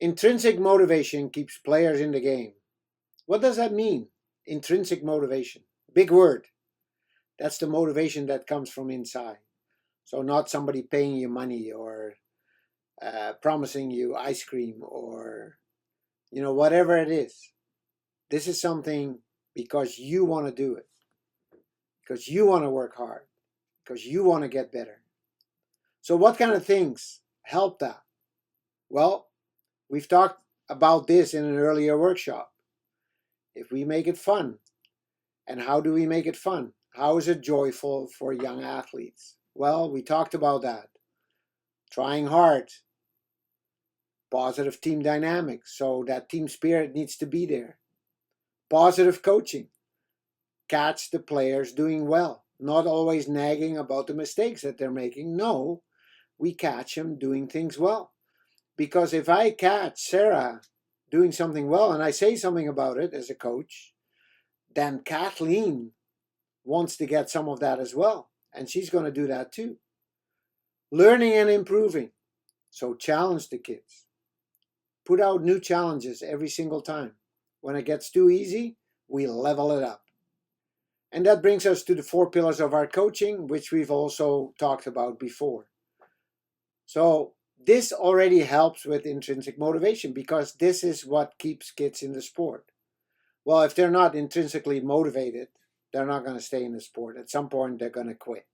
Intrinsic motivation keeps players in the game. What does that mean? Intrinsic motivation. Big word. That's the motivation that comes from inside. So, not somebody paying you money or promising you ice cream or, whatever it is. This is something because you want to do it, because you want to work hard, because you want to get better. So, what kind of things help that? Well, we've talked about this in an earlier workshop. If we make it fun, and how do we make it fun? How is it joyful for young athletes? Well, we talked about that. Trying hard, positive team dynamics, so that team spirit needs to be there. Positive coaching, catch the players doing well, not always nagging about the mistakes that they're making. No, we catch them doing things well. Because if I catch Sarah doing something well and I say something about it as a coach, then Kathleen wants to get some of that as well. And she's going to do that too. Learning and improving. So challenge the kids. Put out new challenges every single time. When it gets too easy, we level it up. And that brings us to the 4 pillars of our coaching, which we've also talked about before. So this already helps with intrinsic motivation because this is what keeps kids in the sport. Well, if they're not intrinsically motivated, they're not going to stay in the sport. At some point, they're going to quit.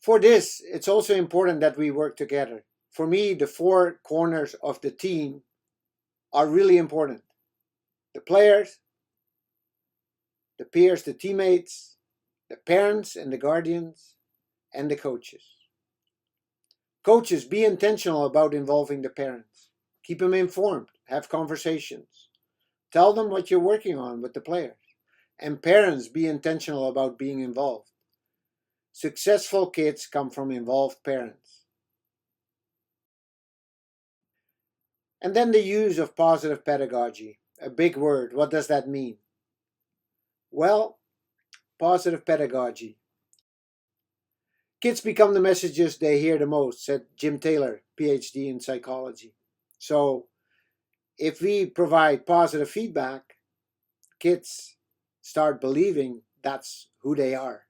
For this, it's also important that we work together. For me, the 4 corners of the team are really important. The players, the peers, the teammates, the parents and the guardians, and the coaches. Coaches, be intentional about involving the parents. Keep them informed. Have conversations. Tell them what you're working on with the players. And parents, be intentional about being involved. Successful kids come from involved parents. And then the use of positive pedagogy. A big word. What does that mean? Well, positive pedagogy. Kids become the messages they hear the most, said Jim Taylor, PhD in psychology. So if we provide positive feedback, kids start believing that's who they are.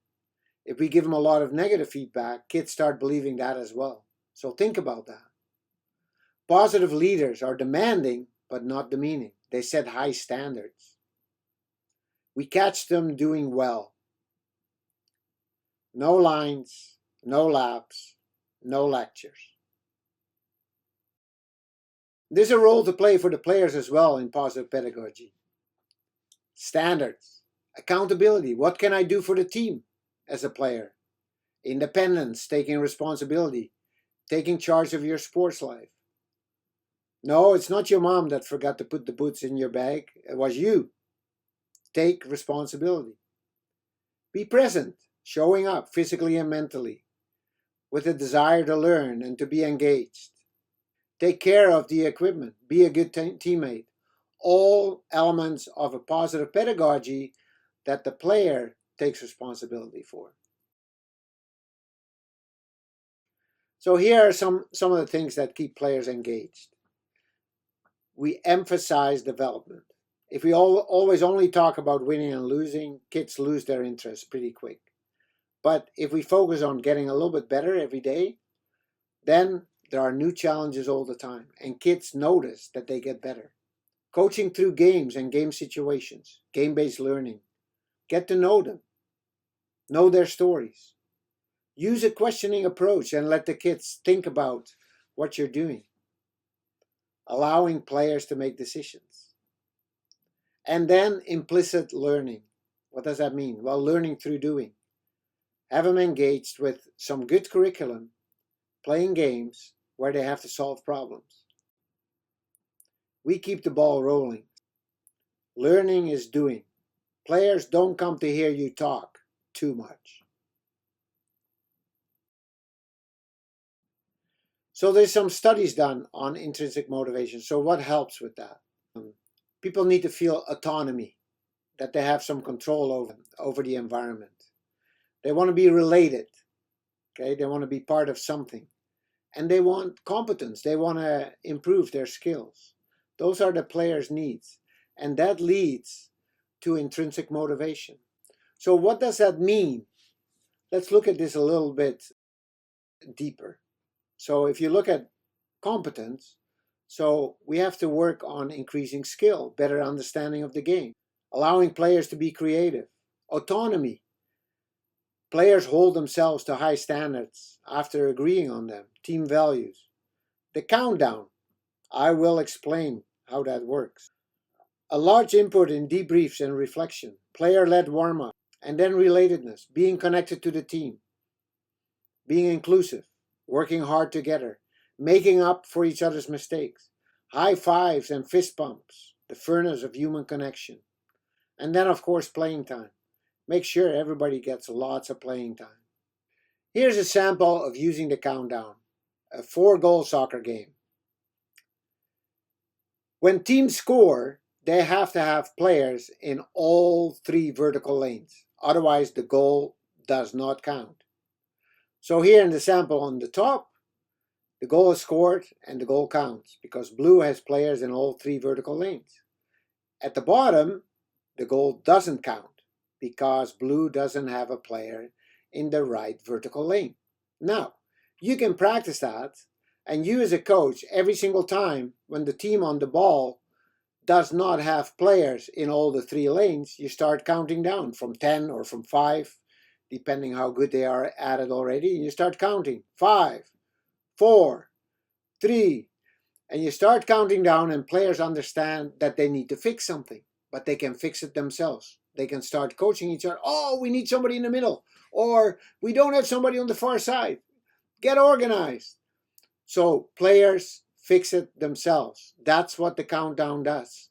If we give them a lot of negative feedback, kids start believing that as well. So think about that. Positive leaders are demanding, but not demeaning. They set high standards. We catch them doing well. No lines, no laps, no lectures. There's a role to play for the players as well in positive pedagogy. Standards, accountability. What can I do for the team as a player? Independence, taking responsibility, taking charge of your sports life. No, it's not your mom that forgot to put the boots in your bag. It was you. Take responsibility. Be present, showing up physically and mentally, with a desire to learn and to be engaged. Take care of the equipment. Be a good teammate. All elements of a positive pedagogy that the player takes responsibility for. So here are some of the things that keep players engaged. We emphasize development. If we always only talk about winning and losing, kids lose their interest pretty quick. But if we focus on getting a little bit better every day, then there are new challenges all the time, and kids notice that they get better. Coaching through games and game situations, game-based learning. Get to know them. Know their stories. Use a questioning approach and let the kids think about what you're doing. Allowing players to make decisions. And then implicit learning. What does that mean? Well, learning through doing. Have them engaged with some good curriculum, playing games where they have to solve problems. We keep the ball rolling. Learning is doing. Players don't come to hear you talk too much. So there's some studies done on intrinsic motivation. So what helps with that? People need to feel autonomy, that they have some control over the environment. They want to be related. Okay, they want to be part of something. and they want competence. They want to improve their skills. Those are the players' needs, and that leads to intrinsic motivation. So what does that mean? Let's look at this a little bit deeper. So if you look at competence, so we have to work on increasing skill, better understanding of the game, allowing players to be creative, autonomy. Players hold themselves to high standards after agreeing on them, team values. The countdown, I will explain how that works. A large input in debriefs and reflection, player-led warm-up, and then relatedness, being connected to the team, being inclusive, working hard together, making up for each other's mistakes, high fives and fist bumps, the furnace of human connection. And then, of course, playing time. Make sure everybody gets lots of playing time. Here's a sample of using the countdown, a 4-goal soccer game. When teams score, they have to have players in all 3 vertical lanes. Otherwise, the goal does not count. So here in the sample on the top, the goal is scored and the goal counts because blue has players in all 3 vertical lanes. At the bottom, the goal doesn't count because blue doesn't have a player in the right vertical lane. Now, you can practice that, and you as a coach, every single time when the team on the ball does not have players in all the 3 lanes, you start counting down from 10 or from 5, depending how good they are at it already. And you start counting 5, 4, 3, and you start counting down, and players understand that they need to fix something, but they can fix it themselves. They can start coaching each other. Oh, we need somebody in the middle, or we don't have somebody on the far side. Get organized. So players fix it themselves. That's what the countdown does.